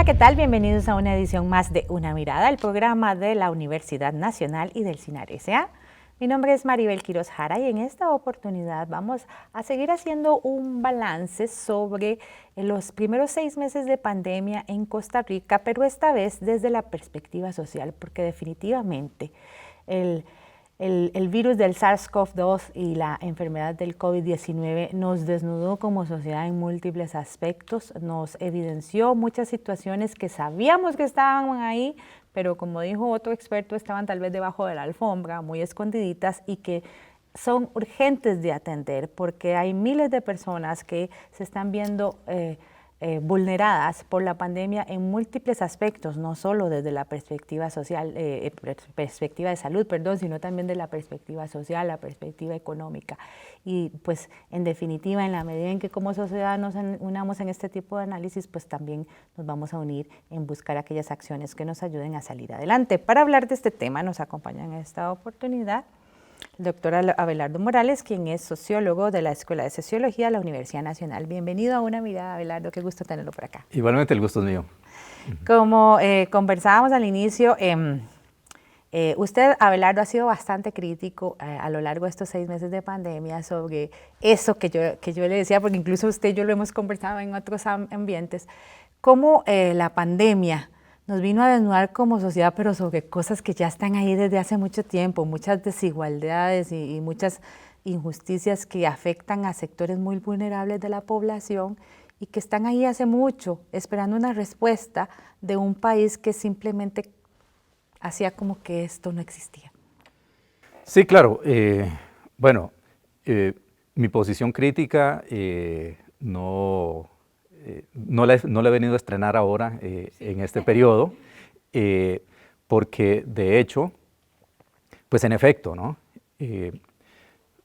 ¿qué tal? Bienvenidos a una edición más de Una Mirada, el programa de la Universidad Nacional y del CINAR S.A. Mi nombre es Maribel Quiroz Jara y en esta oportunidad vamos a seguir haciendo un balance sobre los primeros 6 meses de pandemia en Costa Rica, pero esta vez desde la perspectiva social, porque definitivamente el virus del SARS-CoV-2 y la enfermedad del COVID-19 nos desnudó como sociedad en múltiples aspectos, nos evidenció muchas situaciones que sabíamos que estaban ahí, pero como dijo otro experto, estaban tal vez debajo de la alfombra, muy escondiditas y que son urgentes de atender porque hay miles de personas que se están viendo vulneradas por la pandemia en múltiples aspectos, no solo desde la perspectiva social, perspectiva de salud, sino también de la perspectiva social, la perspectiva económica. Y pues en definitiva, en la medida en que como sociedad nos unamos en este tipo de análisis, pues también nos vamos a unir en buscar aquellas acciones que nos ayuden a salir adelante. Para hablar de este tema nos acompaña en esta oportunidad el doctor Abelardo Morales, quien es sociólogo de la Escuela de Sociología de la Universidad Nacional. Bienvenido a Una Mirada, Abelardo, qué gusto tenerlo por acá. Igualmente, el gusto es mío. Como conversábamos al inicio, usted, Abelardo, ha sido bastante crítico a lo largo de estos 6 meses de pandemia sobre eso que yo le decía, porque incluso usted y yo lo hemos conversado en otros ambientes, cómo la pandemia nos vino a desnudar como sociedad, pero sobre cosas que ya están ahí desde hace mucho tiempo, muchas desigualdades y muchas injusticias que afectan a sectores muy vulnerables de la población y que están ahí hace mucho, esperando una respuesta de un país que simplemente hacía como que esto no existía. Sí, claro. Mi posición crítica no la he venido a estrenar ahora en este periodo, porque de hecho, pues en efecto, ¿no?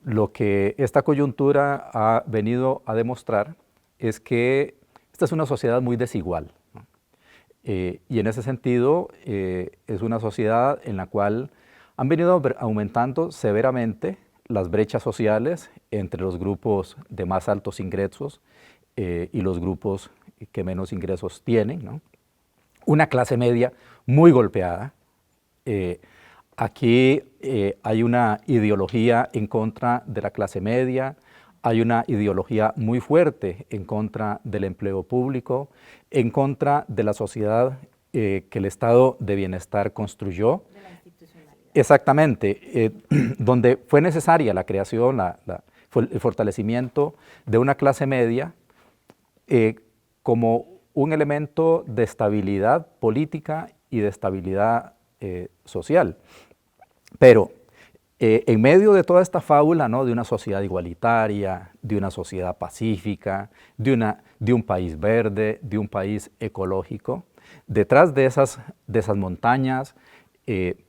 Lo que esta coyuntura ha venido a demostrar es que esta es una sociedad muy desigual, ¿no? Y en ese sentido es una sociedad en la cual han venido aumentando severamente las brechas sociales entre los grupos de más altos ingresos y los grupos que menos ingresos tienen, ¿no? Una clase media muy golpeada. Aquí hay una ideología en contra de la clase media, hay una ideología muy fuerte en contra del empleo público, en contra de la sociedad que el estado de bienestar construyó. De la institucionalidad. Exactamente, donde fue necesaria la creación, el fortalecimiento de una clase media como un elemento de estabilidad política y de estabilidad social. Pero en medio de toda esta fábula, ¿no?, de una sociedad igualitaria, de una sociedad pacífica, de un país verde, de un país ecológico, detrás de esas montañas,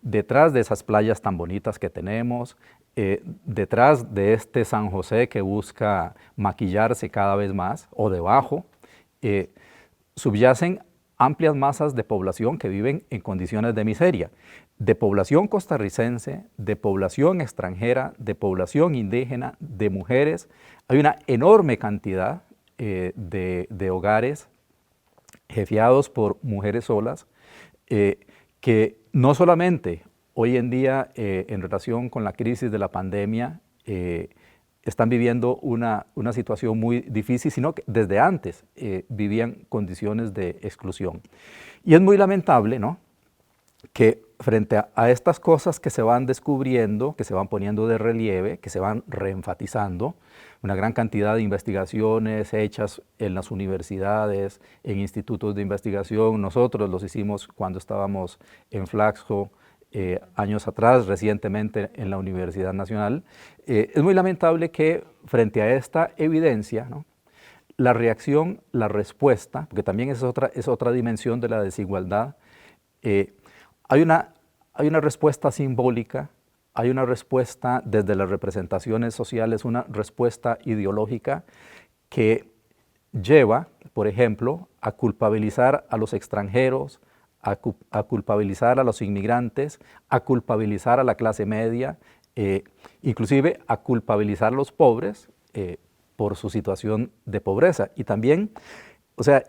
detrás de esas playas tan bonitas que tenemos, detrás de este San José que busca maquillarse cada vez más, o debajo, subyacen amplias masas de población que viven en condiciones de miseria, de población costarricense, de población extranjera, de población indígena, de mujeres. Hay una enorme cantidad de hogares jefeados por mujeres solas que no solamente hoy en día en relación con la crisis de la pandemia están viviendo una situación muy difícil, sino que desde antes vivían condiciones de exclusión. Y es muy lamentable, ¿no?, que frente a estas cosas que se van descubriendo, que se van poniendo de relieve, que se van reenfatizando, una gran cantidad de investigaciones hechas en las universidades, en institutos de investigación, nosotros los hicimos cuando estábamos en Flaxo, años atrás, recientemente en la Universidad Nacional. Es muy lamentable que frente a esta evidencia, ¿no?, la reacción, la respuesta, porque también es otra dimensión de la desigualdad, hay una respuesta simbólica, hay una respuesta desde las representaciones sociales, una respuesta ideológica que lleva, por ejemplo, a culpabilizar a los extranjeros, a culpabilizar a los inmigrantes, a culpabilizar a la clase media, inclusive a culpabilizar a los pobres por su situación de pobreza. Y también, o sea,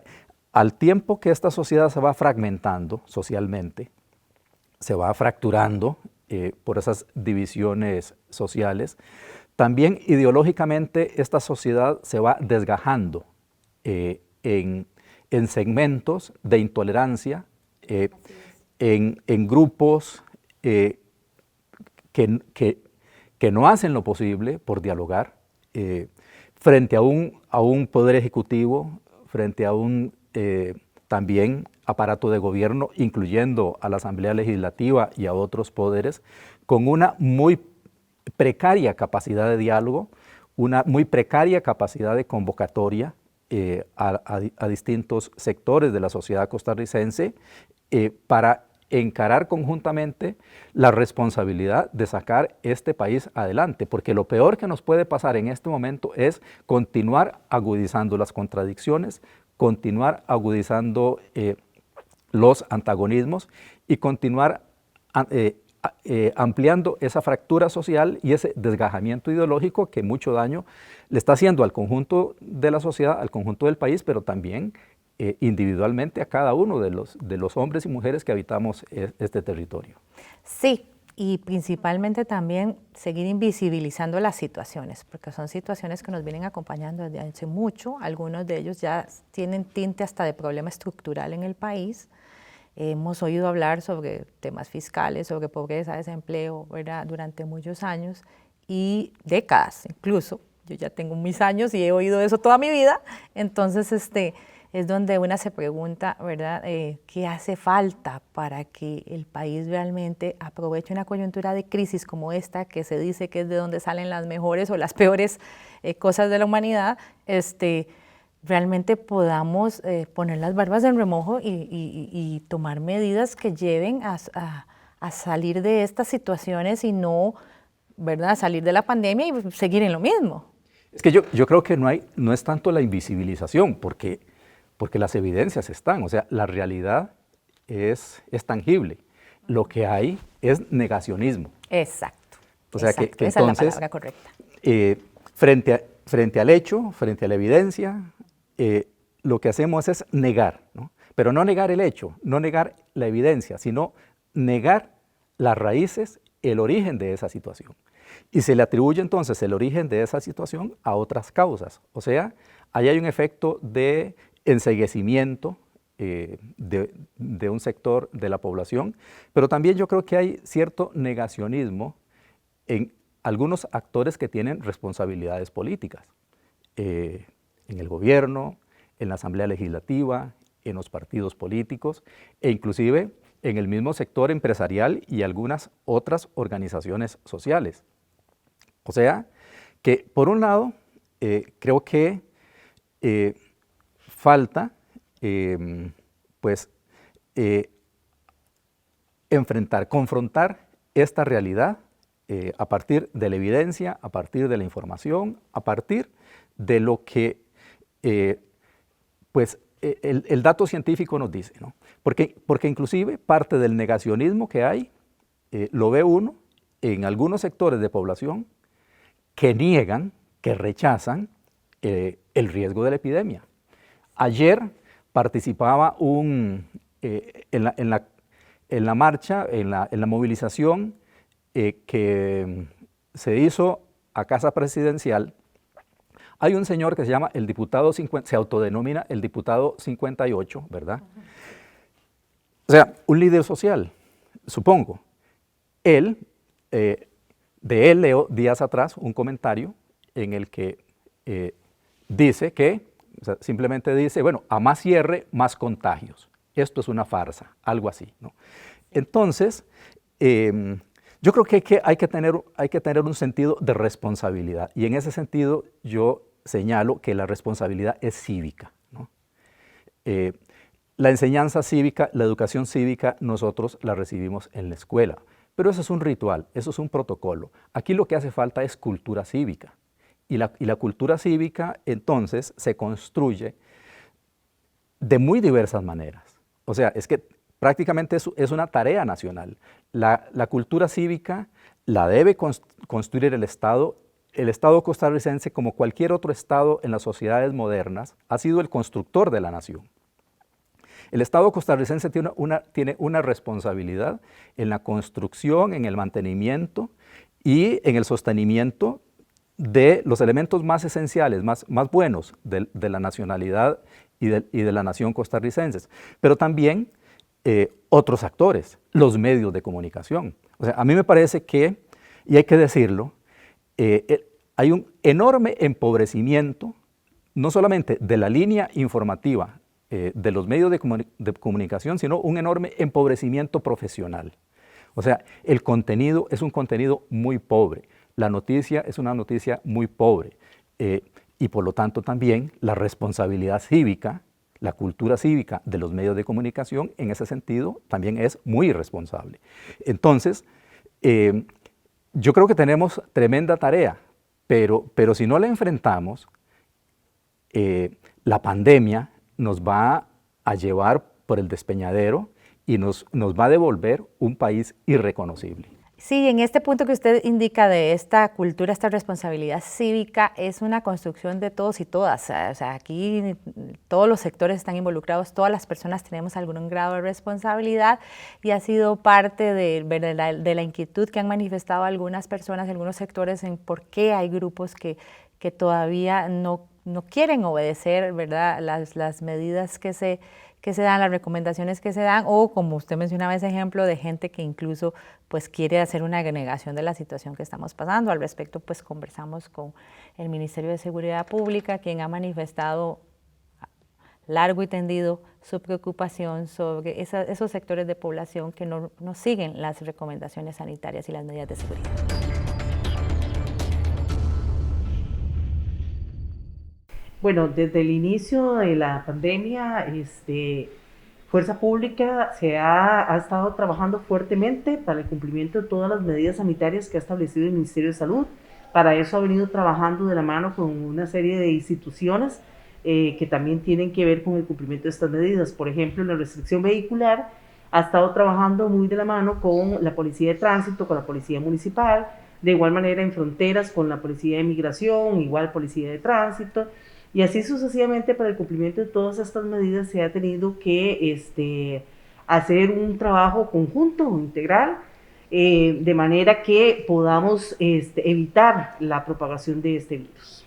al tiempo que esta sociedad se va fragmentando socialmente, se va fracturando por esas divisiones sociales, también ideológicamente esta sociedad se va desgajando en segmentos de intolerancia, en grupos que no hacen lo posible por dialogar frente a un poder ejecutivo, frente a un también aparato de gobierno, incluyendo a la Asamblea Legislativa y a otros poderes, con una muy precaria capacidad de diálogo, una muy precaria capacidad de convocatoria a distintos sectores de la sociedad costarricense para encarar conjuntamente la responsabilidad de sacar este país adelante, porque lo peor que nos puede pasar en este momento es continuar agudizando las contradicciones, continuar agudizando los antagonismos y continuar ampliando esa fractura social y ese desgajamiento ideológico que mucho daño le está haciendo al conjunto de la sociedad, al conjunto del país, pero también individualmente a cada uno de los hombres y mujeres que habitamos este territorio. Sí, y principalmente también seguir invisibilizando las situaciones, porque son situaciones que nos vienen acompañando desde hace mucho. Algunos de ellos ya tienen tinte hasta de problema estructural en el país. Hemos oído hablar sobre temas fiscales, sobre pobreza, desempleo, ¿verdad?, durante muchos años y décadas incluso. Yo ya tengo mis años y he oído eso toda mi vida, entonces es donde una se pregunta, ¿verdad?, qué hace falta para que el país realmente aproveche una coyuntura de crisis como esta, que se dice que es de donde salen las mejores o las peores cosas de la humanidad, realmente podamos poner las barbas en remojo y tomar medidas que lleven a salir de estas situaciones y no, ¿verdad?, salir de la pandemia y seguir en lo mismo. Es que yo creo que no es tanto la invisibilización, porque las evidencias están, o sea, la realidad es tangible. Lo que hay es negacionismo. Exacto. O sea, exacto, que esa entonces, es la palabra correcta. Frente al hecho, frente a la evidencia, lo que hacemos es negar, ¿no? Pero no negar el hecho, no negar la evidencia, sino negar las raíces, el origen de esa situación. Y se le atribuye entonces el origen de esa situación a otras causas. O sea, ahí hay un efecto de enceguecimiento de un sector de la población, pero también yo creo que hay cierto negacionismo en algunos actores que tienen responsabilidades políticas, en el gobierno, en la Asamblea Legislativa, en los partidos políticos e inclusive en el mismo sector empresarial y algunas otras organizaciones sociales. O sea, que por un lado, creo que falta confrontar esta realidad a partir de la evidencia, a partir de la información, a partir de lo que el dato científico nos dice, ¿no? Porque inclusive parte del negacionismo que hay lo ve uno en algunos sectores de población que niegan, que rechazan el riesgo de la epidemia. Ayer participaba en la marcha, en la movilización que se hizo a Casa Presidencial. Hay un señor que se llama el diputado 50, se autodenomina el diputado 58, ¿verdad? O sea, un líder social, supongo. De él leo días atrás un comentario en el que dice que, o sea, simplemente dice, bueno, a más cierre, más contagios. Esto es una farsa, algo así, ¿no? Entonces, yo creo que hay que tener un sentido de responsabilidad, y en ese sentido yo señalo que la responsabilidad es cívica, ¿no? La enseñanza cívica, la educación cívica, nosotros la recibimos en la escuela, pero eso es un ritual, eso es un protocolo. Aquí lo que hace falta es cultura cívica, y la cultura cívica entonces se construye de muy diversas maneras. O sea, es que prácticamente es una tarea nacional. La cultura cívica la debe construir el Estado. El Estado costarricense, como cualquier otro Estado en las sociedades modernas, ha sido el constructor de la nación. El Estado costarricense tiene una responsabilidad en la construcción, en el mantenimiento y en el sostenimiento de los elementos más esenciales, más buenos de la nacionalidad y de la nación costarricenses, pero también otros actores, los medios de comunicación. O sea, a mí me parece que, y hay que decirlo, hay un enorme empobrecimiento, no solamente de la línea informativa de los medios de comunicación, sino un enorme empobrecimiento profesional. O sea, el contenido es un contenido muy pobre, la noticia es una noticia muy pobre y por lo tanto también la responsabilidad cívica, la cultura cívica de los medios de comunicación en ese sentido también es muy irresponsable. Entonces, yo creo que tenemos tremenda tarea, pero si no la enfrentamos, la pandemia nos va a llevar por el despeñadero y nos va a devolver un país irreconocible. Sí, en este punto que usted indica de esta cultura, esta responsabilidad cívica, es una construcción de todos y todas. O sea, aquí todos los sectores están involucrados, todas las personas tenemos algún grado de responsabilidad y ha sido parte de la inquietud que han manifestado algunas personas, algunos sectores en por qué hay grupos que todavía no quieren obedecer, ¿verdad?, las medidas que se dan, las recomendaciones que se dan, o como usted mencionaba ese ejemplo de gente que incluso pues quiere hacer una negación de la situación que estamos pasando. Al respecto, pues conversamos con el Ministerio de Seguridad Pública, quien ha manifestado largo y tendido su preocupación sobre esos sectores de población que no siguen las recomendaciones sanitarias y las medidas de seguridad. Bueno, desde el inicio de la pandemia, Fuerza Pública ha estado trabajando fuertemente para el cumplimiento de todas las medidas sanitarias que ha establecido el Ministerio de Salud. Para eso ha venido trabajando de la mano con una serie de instituciones que también tienen que ver con el cumplimiento de estas medidas. Por ejemplo, en la restricción vehicular ha estado trabajando muy de la mano con la Policía de Tránsito, con la Policía Municipal, de igual manera en fronteras con la Policía de Migración, igual Policía de Tránsito, y así sucesivamente. Para el cumplimiento de todas estas medidas se ha tenido que hacer un trabajo conjunto, integral, de manera que podamos evitar la propagación de este virus.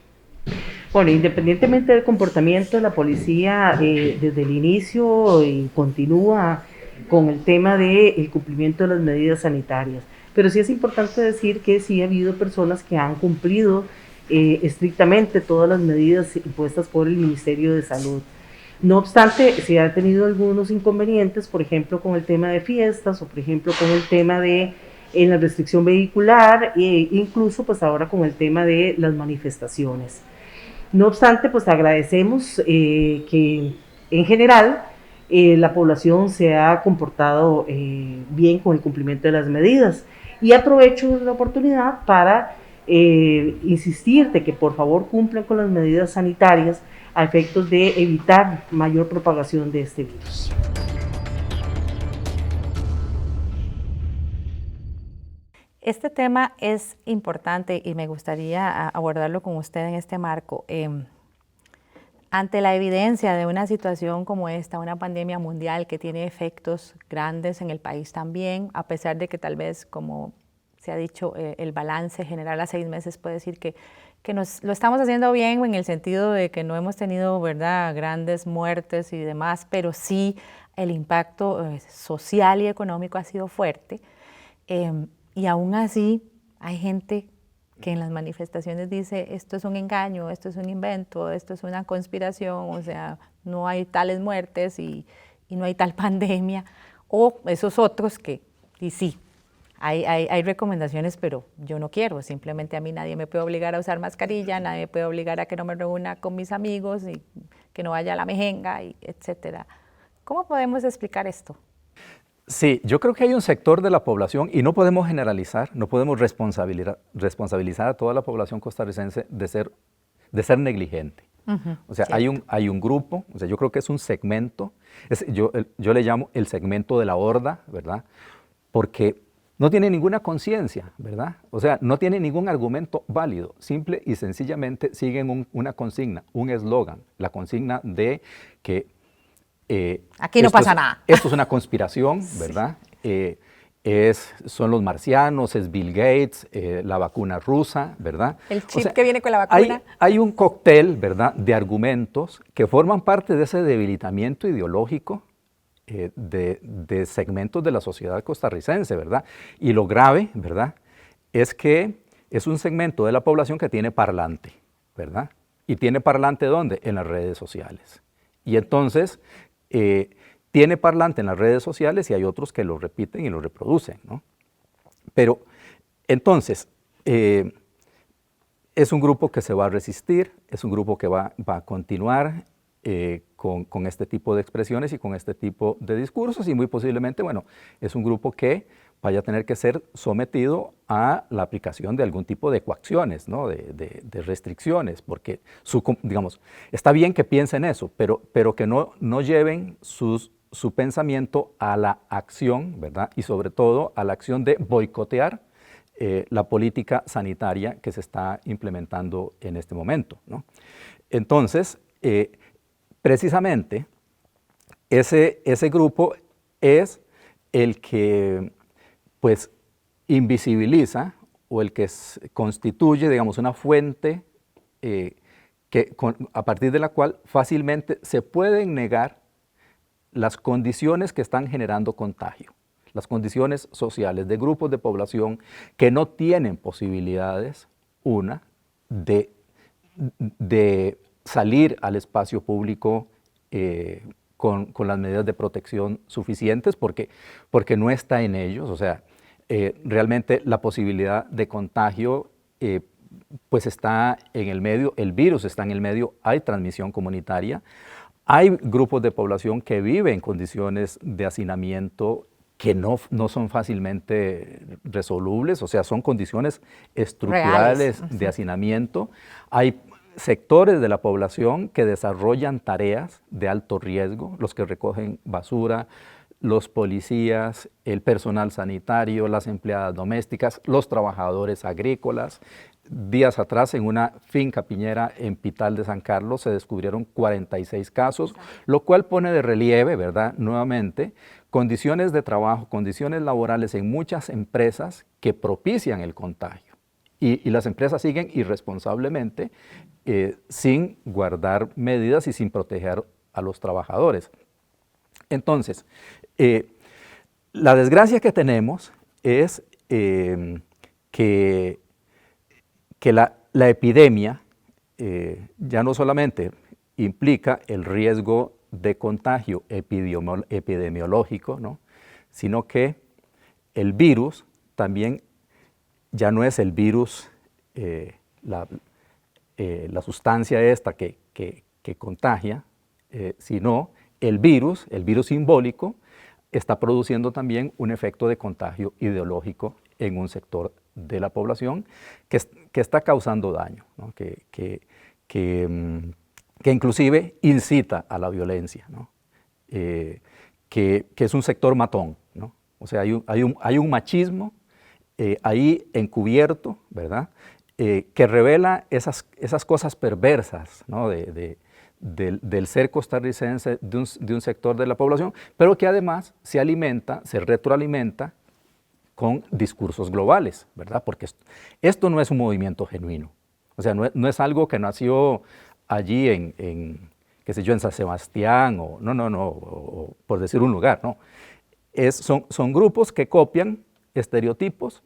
Bueno, independientemente del comportamiento de la policía, desde el inicio continúa con el tema del cumplimiento de las medidas sanitarias, pero sí es importante decir que sí ha habido personas que han cumplido estrictamente todas las medidas impuestas por el Ministerio de Salud. No obstante, se han tenido algunos inconvenientes, por ejemplo, con el tema de fiestas, o por ejemplo, con el tema de la restricción vehicular, e incluso pues ahora con el tema de las manifestaciones. No obstante, pues agradecemos que en general la población se ha comportado bien con el cumplimiento de las medidas, y aprovecho la oportunidad para insistir de que por favor cumplan con las medidas sanitarias a efectos de evitar mayor propagación de este virus. Este tema es importante y me gustaría abordarlo con usted en este marco. Ante la evidencia de una situación como esta, una pandemia mundial que tiene efectos grandes en el país también, a pesar de que tal vez, como se ha dicho, el balance general a 6 meses puede decir que lo estamos haciendo bien en el sentido de que no hemos tenido, ¿verdad?, grandes muertes y demás, pero sí el impacto social y económico ha sido fuerte. Y aún así hay gente que en las manifestaciones dice esto es un engaño, esto es un invento, esto es una conspiración, o sea, no hay tales muertes y no hay tal pandemia, o esos otros que, y sí, hay recomendaciones, pero yo no quiero, simplemente a mí nadie me puede obligar a usar mascarilla, nadie me puede obligar a que no me reúna con mis amigos y que no vaya a la mejenga, etcétera. ¿Cómo podemos explicar esto? Sí, yo creo que hay un sector de la población, y no podemos generalizar, no podemos responsabilizar a toda la población costarricense de ser negligente. O sea, hay un grupo, o sea, yo creo que es un segmento, yo le llamo el segmento de la horda, ¿verdad? Porque no tiene ninguna conciencia, ¿verdad? O sea, no tiene ningún argumento válido, simple y sencillamente siguen una consigna, un eslogan, la consigna de que Aquí no pasa nada. Esto es una conspiración, ¿verdad? Son los marcianos, es Bill Gates, la vacuna rusa, ¿verdad? El chip que viene con la vacuna. Hay un cóctel, ¿verdad?, de argumentos que forman parte de ese debilitamiento ideológico de segmentos de la sociedad costarricense, ¿verdad? Y lo grave, ¿verdad?, es que es un segmento de la población que tiene parlante, ¿verdad? ¿Y tiene parlante dónde? En las redes sociales. Y entonces, tiene parlante en las redes sociales y hay otros que lo repiten y lo reproducen, ¿no? Pero, entonces, es un grupo que se va a resistir, es un grupo que va a continuar con este tipo de expresiones y con este tipo de discursos y muy posiblemente, bueno, es un grupo que vaya a tener que ser sometido a la aplicación de algún tipo de coacciones, ¿no?, de restricciones, porque, digamos, está bien que piensen eso, pero que no lleven su pensamiento a la acción, ¿verdad?, y sobre todo a la acción de boicotear la política sanitaria que se está implementando en este momento, ¿no? Entonces, precisamente, ese grupo es el que, pues, invisibiliza o el que constituye, digamos, una fuente a partir de la cual fácilmente se pueden negar las condiciones que están generando contagio, las condiciones sociales de grupos de población que no tienen posibilidades, de salir al espacio público con las medidas de protección suficientes porque no está en ellos, o sea, realmente la posibilidad de contagio pues está en el medio, el virus está en el medio, hay transmisión comunitaria, hay grupos de población que viven en condiciones de hacinamiento que no son fácilmente resolubles, o sea, son condiciones estructurales de hacinamiento. Hay sectores de la población que desarrollan tareas de alto riesgo, los que recogen basura, los policías, el personal sanitario, las empleadas domésticas, los trabajadores agrícolas. Días atrás, en una finca piñera en Pital de San Carlos, se descubrieron 46 casos, lo cual pone de relieve, ¿verdad?, nuevamente, condiciones de trabajo, condiciones laborales en muchas empresas que propician el contagio. Y las empresas siguen irresponsablemente sin guardar medidas y sin proteger a los trabajadores. Entonces, la desgracia que tenemos es que la epidemia ya no solamente implica el riesgo de contagio epidemiológico, ¿no?, sino que el virus también ya no es el virus, la sustancia esta que contagia, sino el virus simbólico, está produciendo también un efecto de contagio ideológico en un sector de la población que está causando daño, ¿no?, que inclusive incita a la violencia, ¿no?, que es un sector matón, ¿no? O sea, hay un machismo ahí encubierto, ¿verdad?, que revela esas cosas perversas, ¿no?, del ser costarricense, de un sector de la población, pero que además se retroalimenta con discursos globales, ¿verdad? Porque esto no es un movimiento genuino, o sea, no es algo que nació allí qué sé yo, en San Sebastián, o por decir un lugar, no. Son grupos que copian estereotipos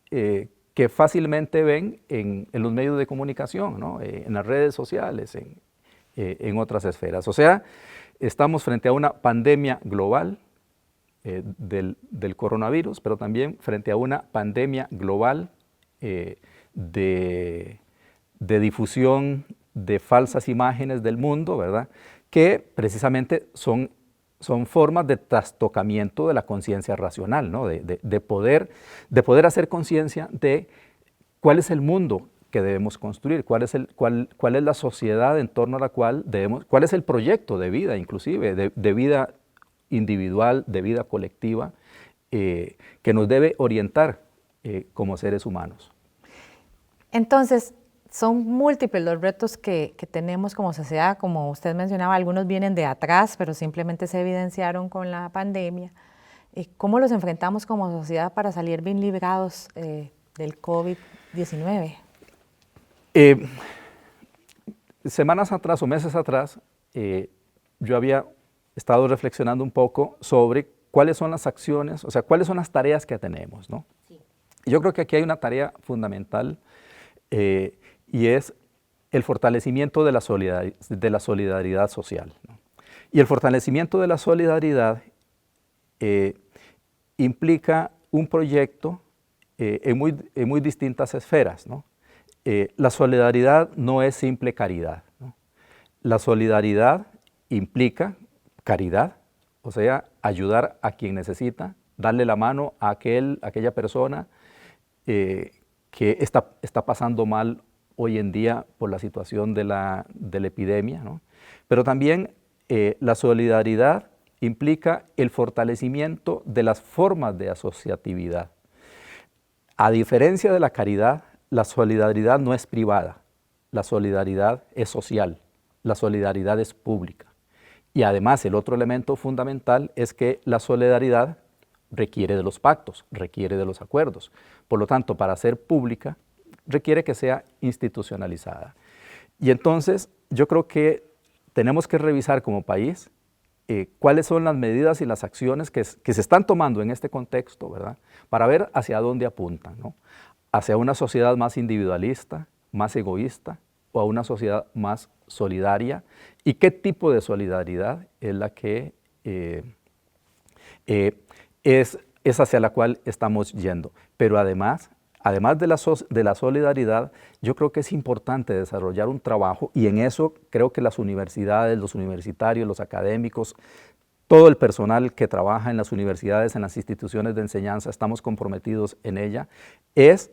que fácilmente ven en los medios de comunicación, ¿no?, en las redes sociales, en otras esferas. O sea, estamos frente a una pandemia global del coronavirus, pero también frente a una pandemia global de difusión de falsas imágenes del mundo, ¿verdad?, que precisamente son formas de trastocamiento de la conciencia racional, ¿no?, de poder hacer conciencia de cuál es el mundo que debemos construir, cuál es la sociedad en torno a la cual cuál es el proyecto de vida, inclusive, de vida individual, de vida colectiva, que nos debe orientar como seres humanos. Entonces, son múltiples los retos que tenemos como sociedad. Como usted mencionaba, algunos vienen de atrás, pero simplemente se evidenciaron con la pandemia. ¿Cómo los enfrentamos como sociedad para salir bien librados del COVID-19? Semanas atrás o meses atrás, yo había estado reflexionando un poco sobre cuáles son las acciones, o sea, cuáles son las tareas que tenemos, ¿no? Sí. Yo creo que aquí hay una tarea fundamental y es el fortalecimiento de la solidaridad social, ¿no? Y el fortalecimiento de la solidaridad implica un proyecto en muy distintas esferas, ¿no? La solidaridad no es simple caridad, ¿no? La solidaridad implica caridad, o sea, ayudar a quien necesita, darle la mano a aquella persona que está pasando mal hoy en día por la situación de la epidemia, ¿no? Pero también la solidaridad implica el fortalecimiento de las formas de asociatividad. A diferencia de la caridad, la solidaridad no es privada, la solidaridad es social, la solidaridad es pública. Y además el otro elemento fundamental es que la solidaridad requiere de los pactos, requiere de los acuerdos. Por lo tanto, para ser pública, requiere que sea institucionalizada. Y entonces, yo creo que tenemos que revisar como país cuáles son las medidas y las acciones que se están tomando en este contexto, ¿verdad? Para ver hacia dónde apuntan, ¿no? Hacia una sociedad más individualista, más egoísta, o a una sociedad más solidaria, y qué tipo de solidaridad es la que es hacia la cual estamos yendo. Pero además de la solidaridad, yo creo que es importante desarrollar un trabajo, y en eso creo que las universidades, los universitarios, los académicos, todo el personal que trabaja en las universidades, en las instituciones de enseñanza, estamos comprometidos en ella, es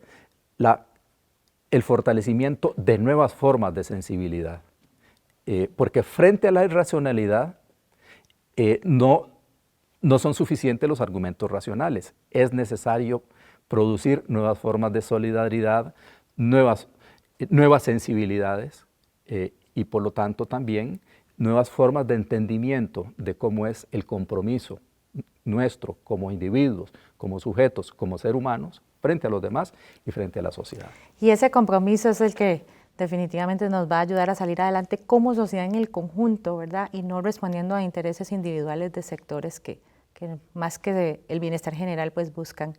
el fortalecimiento de nuevas formas de sensibilidad. Porque frente a la irracionalidad no son suficientes los argumentos racionales. Es necesario producir nuevas formas de solidaridad, nuevas sensibilidades y por lo tanto también nuevas formas de entendimiento de cómo es el compromiso nuestro como individuos, como sujetos, como seres humanos, frente a los demás y frente a la sociedad. Y ese compromiso es el que definitivamente nos va a ayudar a salir adelante como sociedad en el conjunto, ¿verdad? Y no respondiendo a intereses individuales de sectores que más que el bienestar general, pues buscan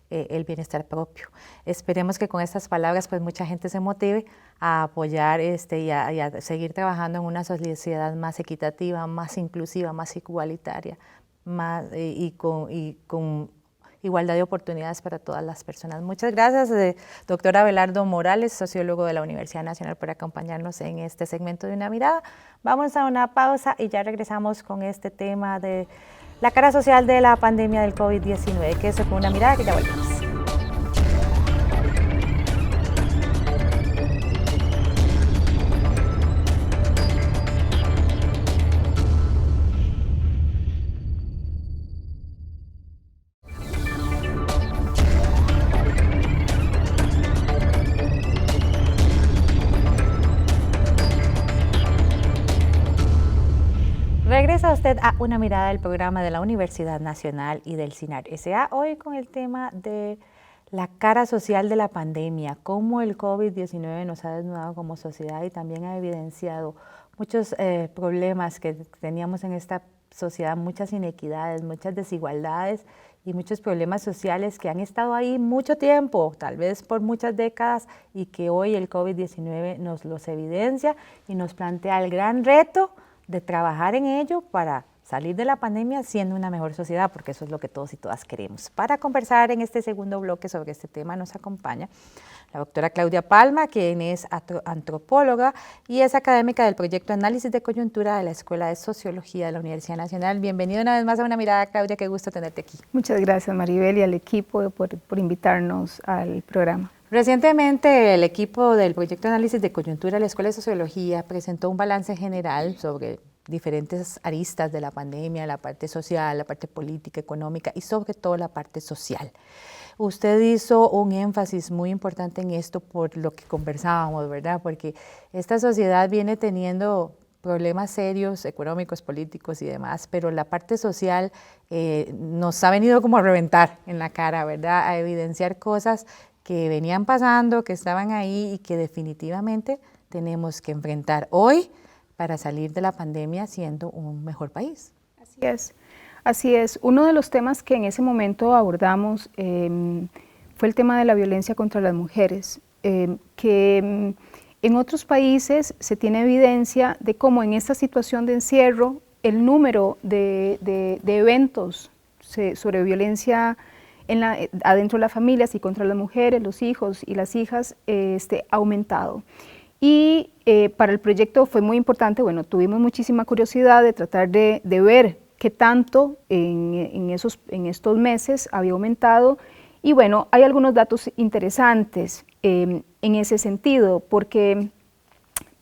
el bienestar propio. Esperemos que con estas palabras pues mucha gente se motive a apoyar y a seguir trabajando en una sociedad más equitativa, más inclusiva, más igualitaria, y con igualdad de oportunidades para todas las personas. Muchas gracias, doctor Abelardo Morales, sociólogo de la Universidad Nacional, por acompañarnos en este segmento de Una Mirada. Vamos a una pausa y ya regresamos con este tema de la cara social de la pandemia del COVID-19. Quédese con Una Mirada, que ya volvemos. Regresa usted a Una Mirada, del programa de la Universidad Nacional y del CINAR S.A. Hoy con el tema de la cara social de la pandemia, cómo el COVID-19 nos ha desnudado como sociedad y también ha evidenciado muchos problemas que teníamos en esta sociedad, muchas inequidades, muchas desigualdades y muchos problemas sociales que han estado ahí mucho tiempo, tal vez por muchas décadas, y que hoy el COVID-19 nos los evidencia y nos plantea el gran reto de trabajar en ello para salir de la pandemia siendo una mejor sociedad, porque eso es lo que todos y todas queremos. Para conversar en este segundo bloque sobre este tema nos acompaña la doctora Claudia Palma, quien es antropóloga y es académica del proyecto Análisis de Coyuntura de la Escuela de Sociología de la Universidad Nacional. Bienvenida una vez más a Una Mirada, Claudia, qué gusto tenerte aquí. Muchas gracias, Maribel, y al equipo por invitarnos al programa. Recientemente el equipo del proyecto Análisis de Coyuntura de la Escuela de Sociología presentó un balance general sobre diferentes aristas de la pandemia, la parte social, la parte política, económica y sobre todo la parte social. usted hizo un énfasis muy importante en esto por lo que conversábamos, ¿verdad? Porque esta sociedad viene teniendo problemas serios, económicos, políticos y demás, pero la parte social nos ha venido como a reventar en la cara, ¿verdad? A evidenciar cosas que venían pasando, que estaban ahí y que definitivamente tenemos que enfrentar hoy para salir de la pandemia siendo un mejor país. Así es. Así es. Uno de los temas que en ese momento abordamos fue el tema de la violencia contra las mujeres, que en otros países se tiene evidencia de cómo en esta situación de encierro el número de eventos sobre violencia adentro de las familias y contra las mujeres, los hijos y las hijas ha aumentado. Y para el proyecto fue muy importante, bueno, tuvimos muchísima curiosidad de tratar de ver qué tanto en estos meses había aumentado. Y bueno, hay algunos datos interesantes en ese sentido, porque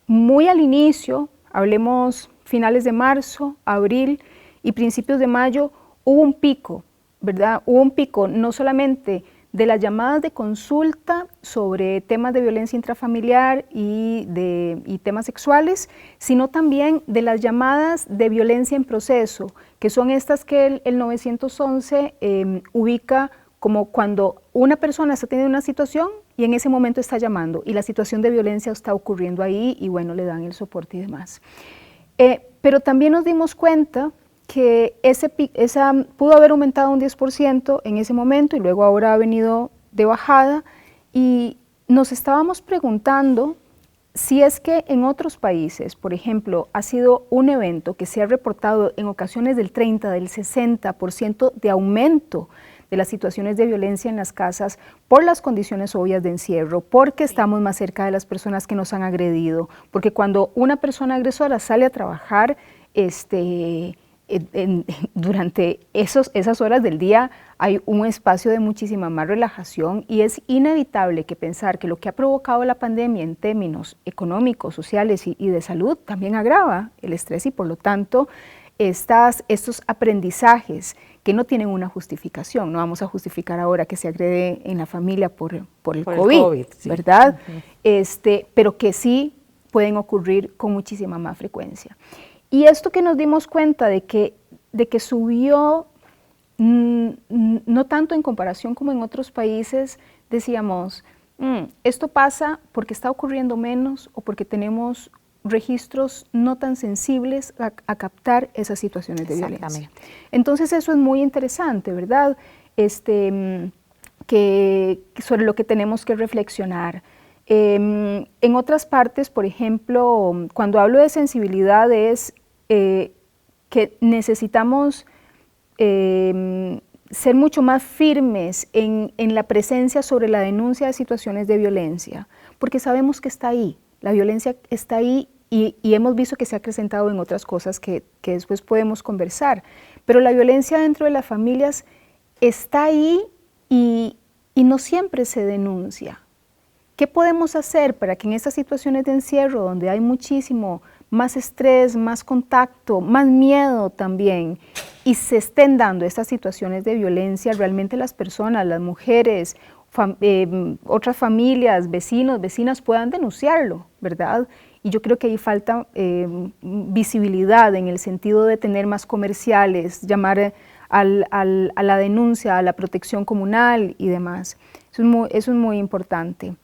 muy al inicio, hablemos finales de marzo, abril y principios de mayo, hubo un pico, ¿verdad? Hubo un pico no solamente de las llamadas de consulta sobre temas de violencia intrafamiliar y temas sexuales, sino también de las llamadas de violencia en proceso, que son estas que el 911 ubica como cuando una persona está teniendo una situación y en ese momento está llamando y la situación de violencia está ocurriendo ahí y bueno, le dan el soporte y demás. Pero también nos dimos cuenta que esa pudo haber aumentado un 10% en ese momento y luego ahora ha venido de bajada y nos estábamos preguntando si es que en otros países, por ejemplo, ha sido un evento que se ha reportado en ocasiones del 30, del 60% de aumento de las situaciones de violencia en las casas por las condiciones obvias de encierro, porque estamos más cerca de las personas que nos han agredido, porque cuando una persona agresora sale a trabajar, durante esas horas del día hay un espacio de muchísima más relajación y es inevitable que pensar que lo que ha provocado la pandemia en términos económicos, sociales y de salud también agrava el estrés y por lo tanto estos aprendizajes que no tienen una justificación, no vamos a justificar ahora que se agrede en la familia por el COVID, sí. ¿Verdad? Pero que sí pueden ocurrir con muchísima más frecuencia. Y esto que nos dimos cuenta de que subió, no tanto en comparación como en otros países, decíamos, esto pasa porque está ocurriendo menos o porque tenemos registros no tan sensibles a captar esas situaciones de violencia. Entonces eso es muy interesante, ¿verdad? Sobre lo que tenemos que reflexionar. En otras partes, por ejemplo, cuando hablo de sensibilidad es que necesitamos ser mucho más firmes en la presencia sobre la denuncia de situaciones de violencia, porque sabemos que está ahí, la violencia está ahí y hemos visto que se ha acrecentado en otras cosas que después podemos conversar, pero la violencia dentro de las familias está ahí y no siempre se denuncia. ¿Qué podemos hacer para que en estas situaciones de encierro, donde hay muchísimo más estrés, más contacto, más miedo también, y se estén dando estas situaciones de violencia, realmente las personas, las mujeres, otras familias, vecinos, vecinas puedan denunciarlo, ¿verdad? Y yo creo que ahí falta visibilidad en el sentido de tener más comerciales, llamar a la denuncia, a la protección comunal y demás. Eso es muy importante.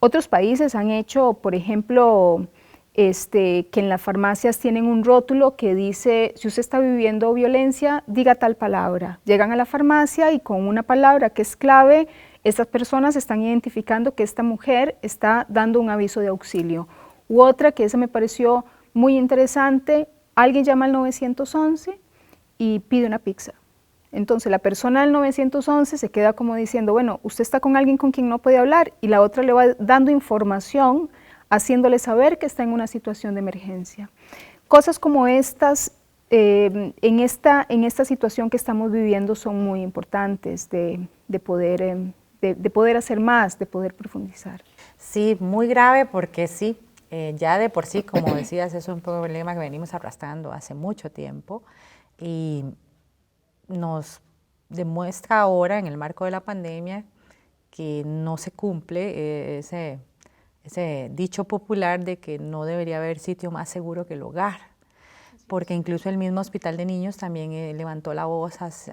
Otros países han hecho, por ejemplo, que en las farmacias tienen un rótulo que dice, si usted está viviendo violencia, diga tal palabra. Llegan a la farmacia y con una palabra que es clave, estas personas están identificando que esta mujer está dando un aviso de auxilio. U otra, que esa me pareció muy interesante, alguien llama al 911 y pide una pizza. Entonces la persona del 911 se queda como diciendo, bueno, usted está con alguien con quien no puede hablar, y la otra le va dando información, haciéndole saber que está en una situación de emergencia. Cosas como estas, en esta situación que estamos viviendo son muy importantes de poder hacer más, de poder profundizar. Sí, muy grave porque sí, ya de por sí, como decías, es un problema que venimos arrastrando hace mucho tiempo y nos demuestra ahora en el marco de la pandemia que no se cumple ese dicho popular de que no debería haber sitio más seguro que el hogar, porque incluso el mismo Hospital de Niños también levantó la voz hace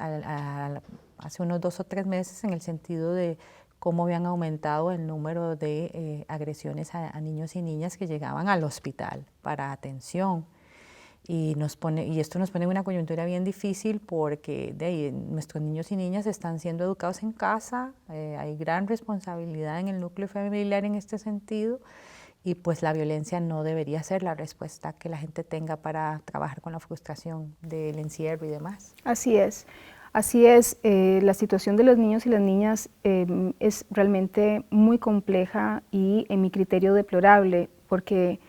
unos 2 o 3 meses en el sentido de cómo habían aumentado el número de agresiones a niños y niñas que llegaban al hospital para atención. Y esto nos pone en una coyuntura bien difícil porque nuestros niños y niñas están siendo educados en casa, hay gran responsabilidad en el núcleo familiar en este sentido, y pues la violencia no debería ser la respuesta que la gente tenga para trabajar con la frustración del encierro y demás. Así es. Así es, la situación de los niños y las niñas es realmente muy compleja y en mi criterio deplorable, porque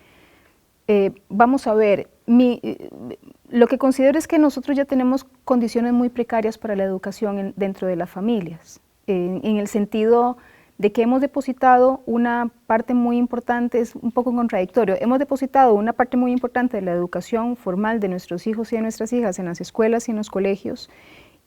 vamos a ver, lo que considero es que nosotros ya tenemos condiciones muy precarias para la educación dentro de las familias, en el sentido de que hemos depositado una parte muy importante, es un poco contradictorio, hemos depositado una parte muy importante de la educación formal de nuestros hijos y de nuestras hijas en las escuelas y en los colegios,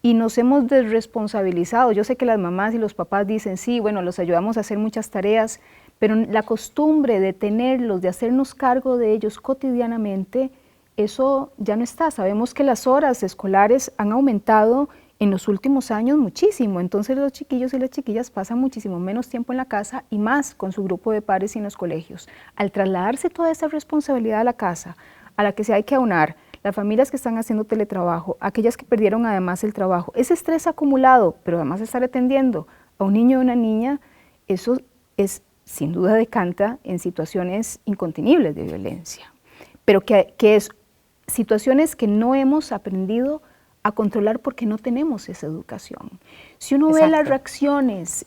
y nos hemos desresponsabilizado. Yo sé que las mamás y los papás dicen, sí, bueno, los ayudamos a hacer muchas tareas, pero la costumbre de tenerlos, de hacernos cargo de ellos cotidianamente, eso ya no está. Sabemos que las horas escolares han aumentado en los últimos años muchísimo, entonces los chiquillos y las chiquillas pasan muchísimo menos tiempo en la casa y más con su grupo de pares y en los colegios. Al trasladarse toda esa responsabilidad a la casa, a la que se hay que aunar, las familias que están haciendo teletrabajo, aquellas que perdieron además el trabajo, ese estrés acumulado, pero además estar atendiendo a un niño o una niña, eso es sin duda decanta en situaciones incontenibles de violencia, pero que es situaciones que no hemos aprendido a controlar porque no tenemos esa educación. Si uno ve las reacciones,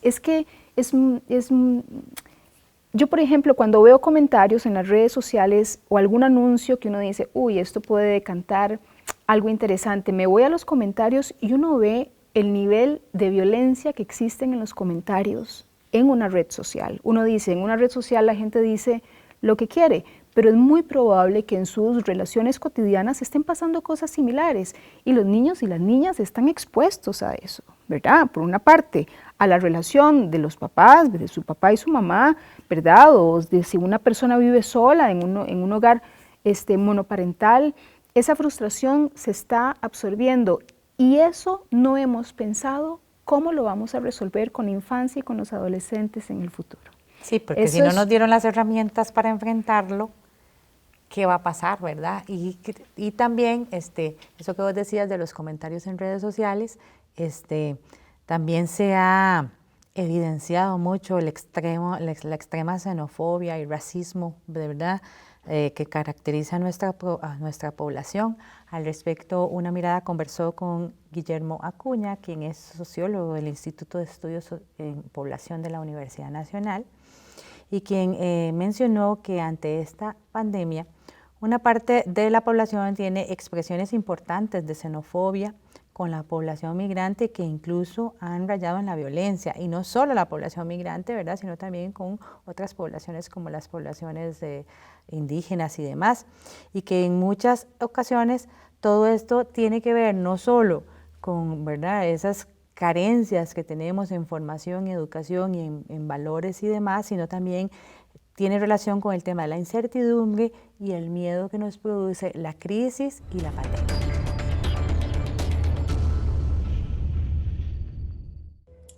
yo, por ejemplo, cuando veo comentarios en las redes sociales o algún anuncio que uno dice, uy, esto puede decantar algo interesante, me voy a los comentarios y uno ve el nivel de violencia que existen en los comentarios en una red social. Uno dice, en una red social la gente dice lo que quiere, pero es muy probable que en sus relaciones cotidianas estén pasando cosas similares y los niños y las niñas están expuestos a eso, ¿verdad? Por una parte, a la relación de los papás, de su papá y su mamá, ¿verdad? O de si una persona vive sola en un hogar monoparental, esa frustración se está absorbiendo y eso no hemos pensado cómo lo vamos a resolver con la infancia y con los adolescentes en el futuro. Sí, porque si no nos dieron las herramientas para enfrentarlo, ¿qué va a pasar, verdad? Y también, eso que vos decías de los comentarios en redes sociales, también se ha evidenciado mucho la extrema xenofobia y racismo, de verdad, que caracteriza a nuestra población. Al respecto, Una Mirada conversó con Guillermo Acuña, quien es sociólogo del Instituto de Estudios en Población de la Universidad Nacional, y quien mencionó que ante esta pandemia, una parte de la población tiene expresiones importantes de xenofobia con la población migrante que incluso han rayado en la violencia, y no solo la población migrante, ¿verdad?, sino también con otras poblaciones como las poblaciones indígenas y demás, y que en muchas ocasiones todo esto tiene que ver no solo con, ¿verdad?, esas carencias que tenemos en formación, educación y en valores y demás, sino también tiene relación con el tema de la incertidumbre y el miedo que nos produce la crisis y la pandemia.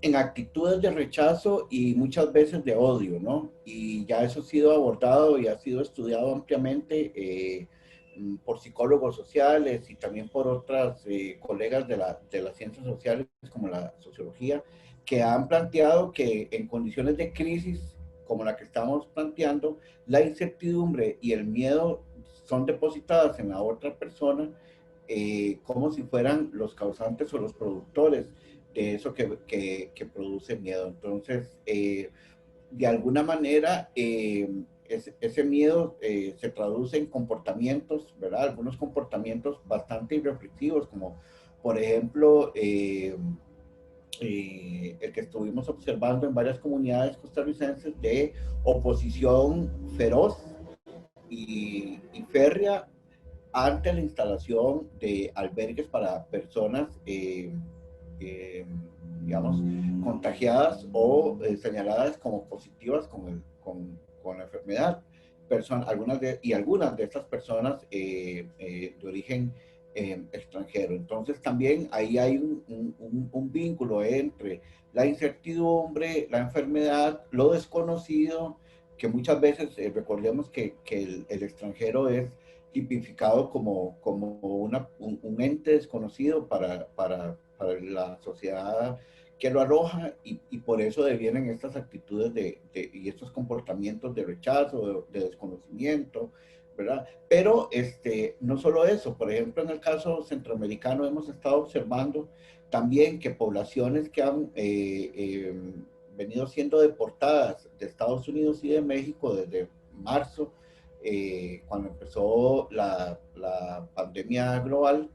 En actitudes de rechazo y muchas veces de odio, ¿no? Y ya eso ha sido abordado y ha sido estudiado ampliamente por psicólogos sociales y también por otras colegas de las ciencias sociales como la sociología, que han planteado que en condiciones de crisis como la que estamos planteando, la incertidumbre y el miedo son depositadas en la otra persona como si fueran los causantes o los productores de eso que produce miedo. Entonces, de alguna manera, ese miedo se traduce en comportamientos, ¿verdad? Algunos comportamientos bastante irreflexivos, como por ejemplo, el que estuvimos observando en varias comunidades costarricenses de oposición feroz y férrea ante la instalación de albergues para personas digamos, contagiadas o señaladas como positivas con la enfermedad. Algunas de estas personas de origen extranjero. Entonces también ahí hay un vínculo entre la incertidumbre, la enfermedad, lo desconocido, que muchas veces recordemos que el extranjero es tipificado como un ente desconocido para la sociedad que lo arroja, y por eso devienen estas actitudes y estos comportamientos de rechazo, de desconocimiento, ¿verdad? Pero no solo eso, por ejemplo, en el caso centroamericano hemos estado observando también que poblaciones que han venido siendo deportadas de Estados Unidos y de México desde marzo, cuando empezó la pandemia global,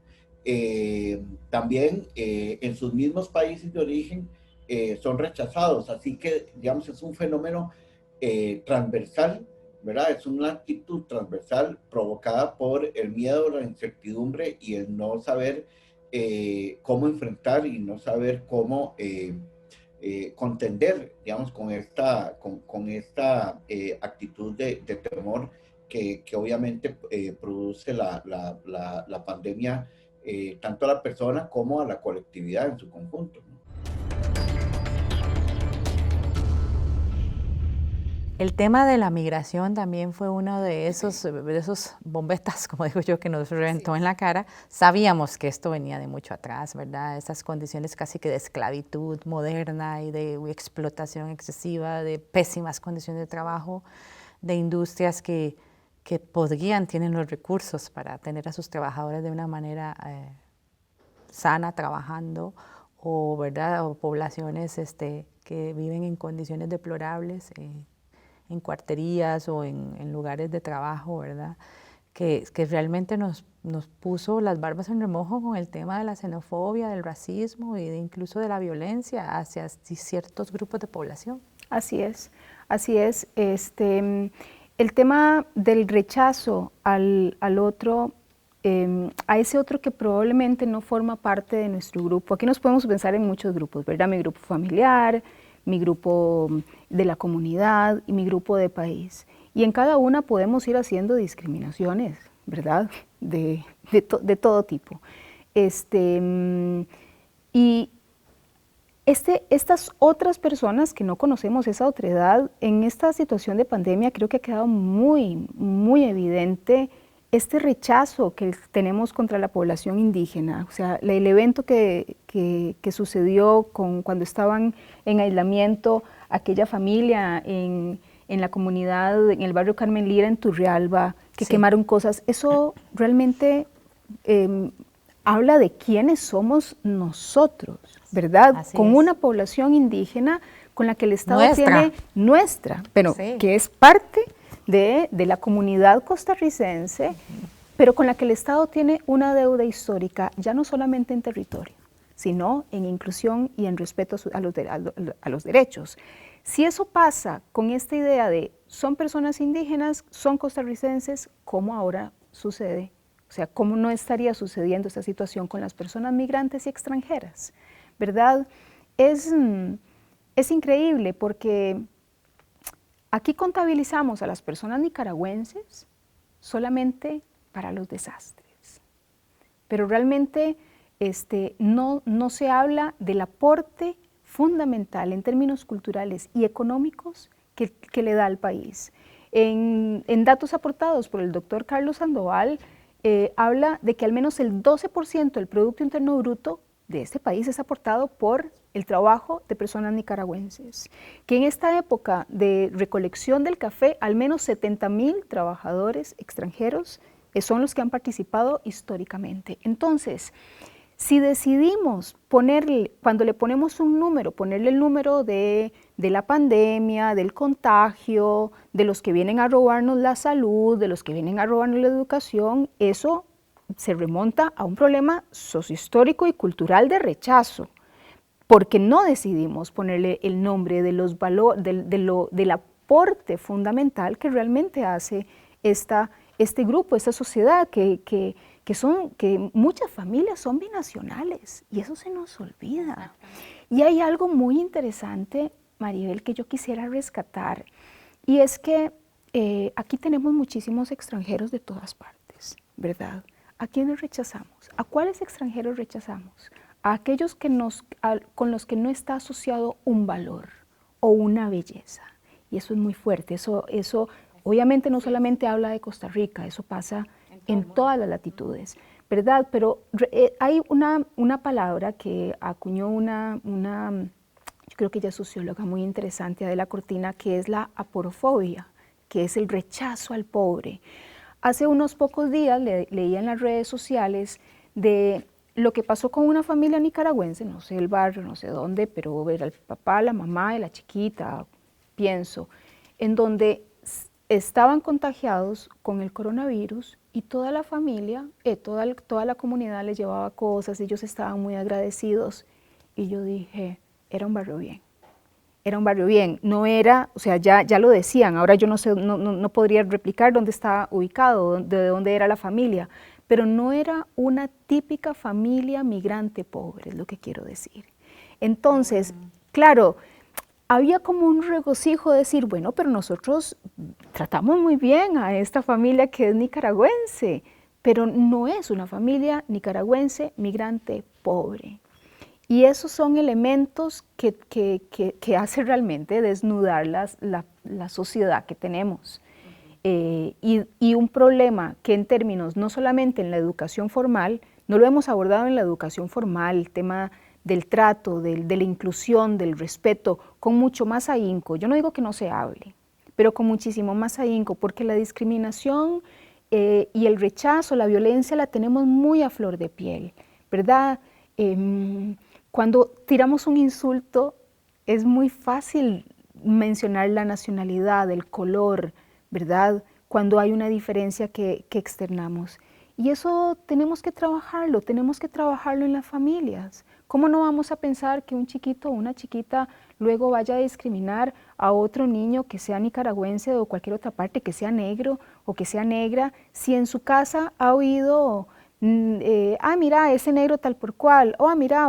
también en sus mismos países de origen son rechazados. Así que, digamos, es un fenómeno transversal, ¿verdad? Es una actitud transversal provocada por el miedo, la incertidumbre y el no saber cómo enfrentar y no saber cómo contender, digamos, con esta actitud de temor que obviamente produce la pandemia, tanto a la persona como a la colectividad en su conjunto, ¿no? El tema de la migración también fue uno de esos bombetas, como digo yo, que nos reventó en la cara. Sabíamos que esto venía de mucho atrás, ¿verdad? Esas condiciones casi que de esclavitud moderna y de explotación excesiva, de pésimas condiciones de trabajo, de industrias que tienen los recursos para tener a sus trabajadores de una manera sana trabajando, o, ¿verdad? O poblaciones que viven en condiciones deplorables, en cuarterías o en lugares de trabajo, ¿verdad? Que realmente nos puso las barbas en remojo con el tema de la xenofobia, del racismo y incluso de la violencia hacia ciertos grupos de población. Así es, así es. El tema del rechazo al otro, a ese otro que probablemente no forma parte de nuestro grupo. Aquí nos podemos pensar en muchos grupos, ¿verdad? Mi grupo familiar, mi grupo de la comunidad y mi grupo de país. Y en cada una podemos ir haciendo discriminaciones, ¿verdad? De todo tipo. Y estas otras personas que no conocemos esa otredad, en esta situación de pandemia creo que ha quedado muy, muy evidente este rechazo que tenemos contra la población indígena. O sea, el evento que sucedió cuando estaban en aislamiento, aquella familia en la comunidad, en el barrio Carmen Lira, en Turrialba, que sí, quemaron cosas, eso realmente habla de quiénes somos nosotros, ¿verdad? Así con una población indígena con la que el Estado tiene pero sí, que es parte de la comunidad costarricense, pero con la que el Estado tiene una deuda histórica, ya no solamente en territorio, sino en inclusión y en respeto a los derechos. Si eso pasa con esta idea de son personas indígenas, son costarricenses, ¿cómo ahora sucede? O sea, ¿cómo no estaría sucediendo esta situación con las personas migrantes y extranjeras? ¿Verdad? Es increíble porque aquí contabilizamos a las personas nicaragüenses solamente para los desastres, pero realmente no se habla del aporte fundamental en términos culturales y económicos que le da al país. En datos aportados por el doctor Carlos Sandoval, habla de que al menos el 12% del Producto Interno Bruto de este país es aportado por el trabajo de personas nicaragüenses, que en esta época de recolección del café, al menos 70,000 trabajadores extranjeros son los que han participado históricamente. Entonces, si decidimos cuando le ponemos un número, ponerle el número de la pandemia, del contagio, de los que vienen a robarnos la salud, de los que vienen a robarnos la educación, eso se remonta a un problema sociohistórico y cultural de rechazo, porque no decidimos ponerle el nombre de los del aporte fundamental que realmente hace este grupo, esta sociedad que que muchas familias son binacionales y eso se nos olvida. Y hay algo muy interesante, Maribel, que yo quisiera rescatar, y es que aquí tenemos muchísimos extranjeros de todas partes, ¿verdad? ¿A quiénes rechazamos? ¿A cuáles extranjeros rechazamos? A aquellos con los que no está asociado un valor o una belleza. Y eso es muy fuerte. Eso obviamente no solamente habla de Costa Rica, eso pasa en todas las latitudes, ¿verdad? Pero hay una palabra que acuñó yo creo que ella es socióloga muy interesante, Adela Cortina, que es la aporofobia, que es el rechazo al pobre. Hace unos pocos días leía en las redes sociales de lo que pasó con una familia nicaragüense, no sé el barrio, no sé dónde, pero era el papá, la mamá y la chiquita, pienso, en donde estaban contagiados con el coronavirus y toda la familia, toda la comunidad les llevaba cosas, ellos estaban muy agradecidos y yo dije, era un barrio bien. Era un barrio bien, no era, o sea, ya lo decían, ahora yo no sé, no podría replicar dónde estaba ubicado, de dónde era la familia, pero no era una típica familia migrante pobre, es lo que quiero decir. Entonces, claro, había como un regocijo de decir, bueno, pero nosotros tratamos muy bien a esta familia que es nicaragüense, pero no es una familia nicaragüense migrante pobre. Y esos son elementos que hacen realmente desnudar la sociedad que tenemos. Y un problema que en términos, no solamente en la educación formal, no lo hemos abordado en la educación formal, el tema del trato, de la inclusión, del respeto, con mucho más ahínco. Yo no digo que no se hable, pero con muchísimo más ahínco, porque la discriminación y el rechazo, la violencia la tenemos muy a flor de piel, ¿verdad? Cuando tiramos un insulto, es muy fácil mencionar la nacionalidad, el color, ¿verdad? Cuando hay una diferencia que externamos. Y eso tenemos que trabajarlo en las familias. ¿Cómo no vamos a pensar que un chiquito o una chiquita luego vaya a discriminar a otro niño que sea nicaragüense o cualquier otra parte, que sea negro o que sea negra, si en su casa ha oído, mira, ese negro tal por cual, mira,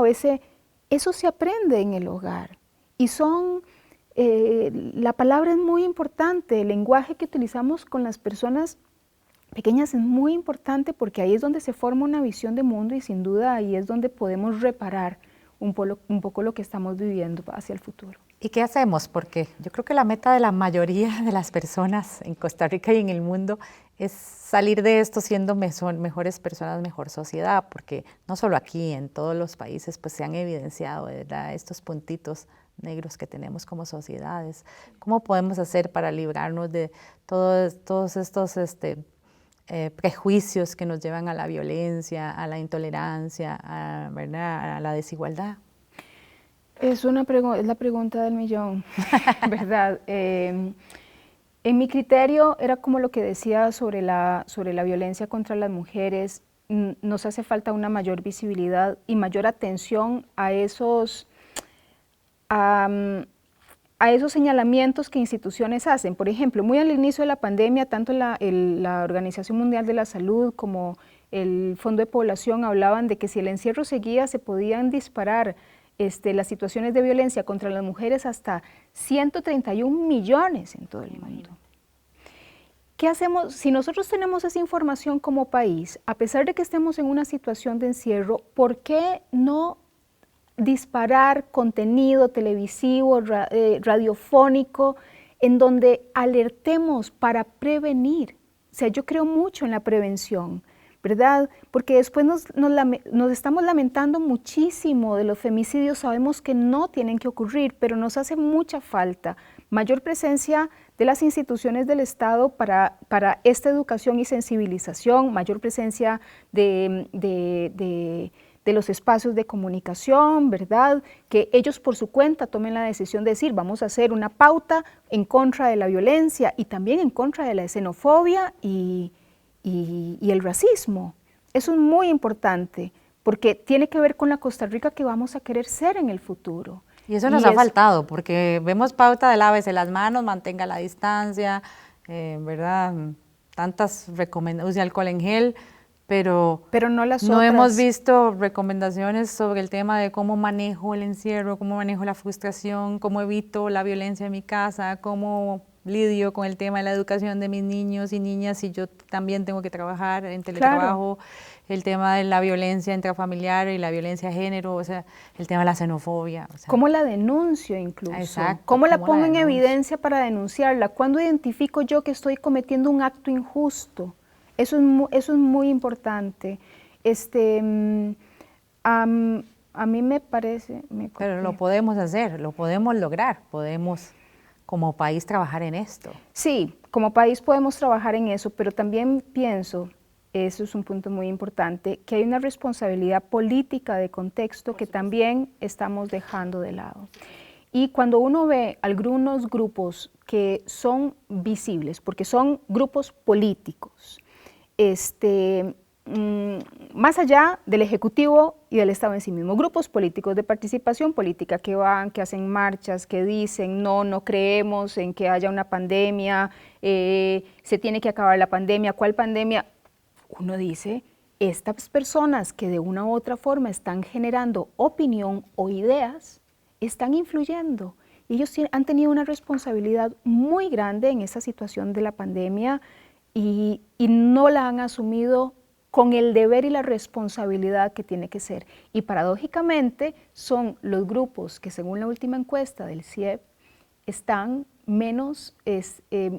eso se aprende en el hogar. Y la palabra es muy importante, el lenguaje que utilizamos con las personas pequeñas es muy importante porque ahí es donde se forma una visión de mundo y sin duda ahí es donde podemos reparar un poco lo que estamos viviendo hacia el futuro. ¿Y qué hacemos? Porque yo creo que la meta de la mayoría de las personas en Costa Rica y en el mundo es salir de esto siendo mejores personas, mejor sociedad, porque no solo aquí, en todos los países pues se han evidenciado, ¿verdad?, estos puntitos negros que tenemos como sociedades. ¿Cómo podemos hacer para librarnos de todos estos prejuicios que nos llevan a la violencia, a la intolerancia, ¿verdad?, a la desigualdad? Es la pregunta del millón, ¿verdad? En mi criterio era como lo que decía sobre la violencia contra las mujeres. Nos hace falta una mayor visibilidad y mayor atención a esos señalamientos que instituciones hacen. Por ejemplo, muy al inicio de la pandemia, tanto la Organización Mundial de la Salud como el Fondo de Población hablaban de que si el encierro seguía se podían disparar las situaciones de violencia contra las mujeres hasta 131 millones en todo el mundo. ¿Qué hacemos? Si nosotros tenemos esa información como país, a pesar de que estemos en una situación de encierro, ¿por qué no disparar contenido televisivo, radiofónico, en donde alertemos para prevenir? O sea, yo creo mucho en la prevención, ¿verdad? Porque después nos estamos lamentando muchísimo de los femicidios, sabemos que no tienen que ocurrir, pero nos hace mucha falta mayor presencia de las instituciones del Estado para esta educación y sensibilización, mayor presencia de los espacios de comunicación, ¿verdad? Que ellos por su cuenta tomen la decisión de decir, vamos a hacer una pauta en contra de la violencia y también en contra de la xenofobia y el racismo. Eso es muy importante porque tiene que ver con la Costa Rica que vamos a querer ser en el futuro. Y eso nos ha faltado, porque vemos pauta de lávese las manos, mantenga la distancia, ¿verdad? Tantas recomendaciones, use alcohol en gel, pero no las no otras. hemos visto recomendaciones sobre el tema de cómo manejo el encierro, cómo manejo la frustración, cómo evito la violencia en mi casa, cómo lidio con el tema de la educación de mis niños y niñas si yo también tengo que trabajar en teletrabajo, el tema de la violencia intrafamiliar y la violencia de género, o sea, el tema de la xenofobia. O sea. ¿Cómo la denuncio incluso? Exacto, ¿Cómo la pongo en denuncio? evidencia para denunciarla? ¿Cuándo identifico yo que estoy cometiendo un acto injusto? Eso es muy importante. A mí me parece... Pero lo podemos hacer, lo podemos lograr, podemos como país trabajar en esto. Sí, como país podemos trabajar en eso, pero también pienso, eso es un punto muy importante, que hay una responsabilidad política de contexto que también estamos dejando de lado. Y cuando uno ve algunos grupos que son visibles, porque son grupos políticos, más allá del Ejecutivo y del Estado en sí mismo, grupos políticos de participación política que van, que hacen marchas, que dicen no creemos en que haya una pandemia, se tiene que acabar la pandemia, ¿cuál pandemia? Uno dice, estas personas que de una u otra forma están generando opinión o ideas, están influyendo. Ellos han tenido una responsabilidad muy grande en esta situación de la pandemia y no la han asumido con el deber y la responsabilidad que tiene que ser. Y paradójicamente son los grupos que según la última encuesta del CIEP están menos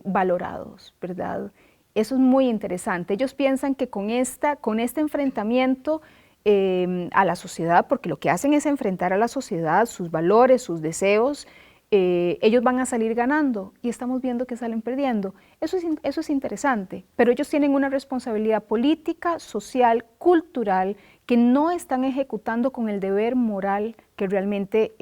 valorados, ¿verdad? Eso es muy interesante. Ellos piensan que con este enfrentamiento a la sociedad, porque lo que hacen es enfrentar a la sociedad, sus valores, sus deseos, ellos van a salir ganando y estamos viendo que salen perdiendo. Eso es interesante, pero ellos tienen una responsabilidad política, social, cultural, que no están ejecutando con el deber moral que realmente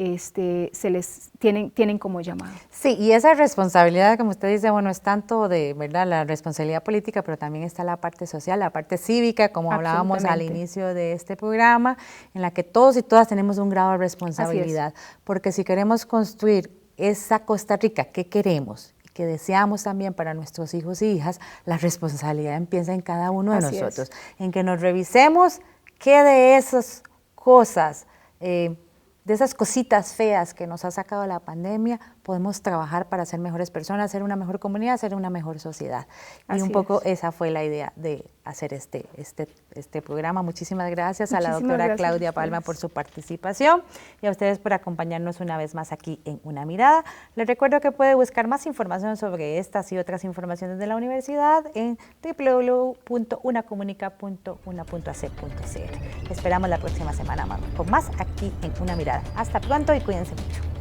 se les tienen como llamado. Sí, y esa responsabilidad, como usted dice, bueno, es tanto de, ¿verdad?, la responsabilidad política, pero también está la parte social, la parte cívica, como hablábamos al inicio de este programa, en la que todos y todas tenemos un grado de responsabilidad, porque si queremos construir esa Costa Rica que queremos, que deseamos también para nuestros hijos y hijas, la responsabilidad empieza en cada uno de nosotros, en que nos revisemos qué de esas cosas, de esas cositas feas que nos ha sacado la pandemia, podemos trabajar para ser mejores personas, ser una mejor comunidad, ser una mejor sociedad. Y un poco esa fue la idea de hacer este programa. Muchísimas gracias a la doctora Claudia Palma por su participación y a ustedes por acompañarnos una vez más aquí en Una Mirada. Les recuerdo que puede buscar más información sobre estas y otras informaciones de la universidad en www.unacomunica.una.ac.cr. Esperamos la próxima semana con más aquí en Una Mirada. Hasta pronto y cuídense mucho.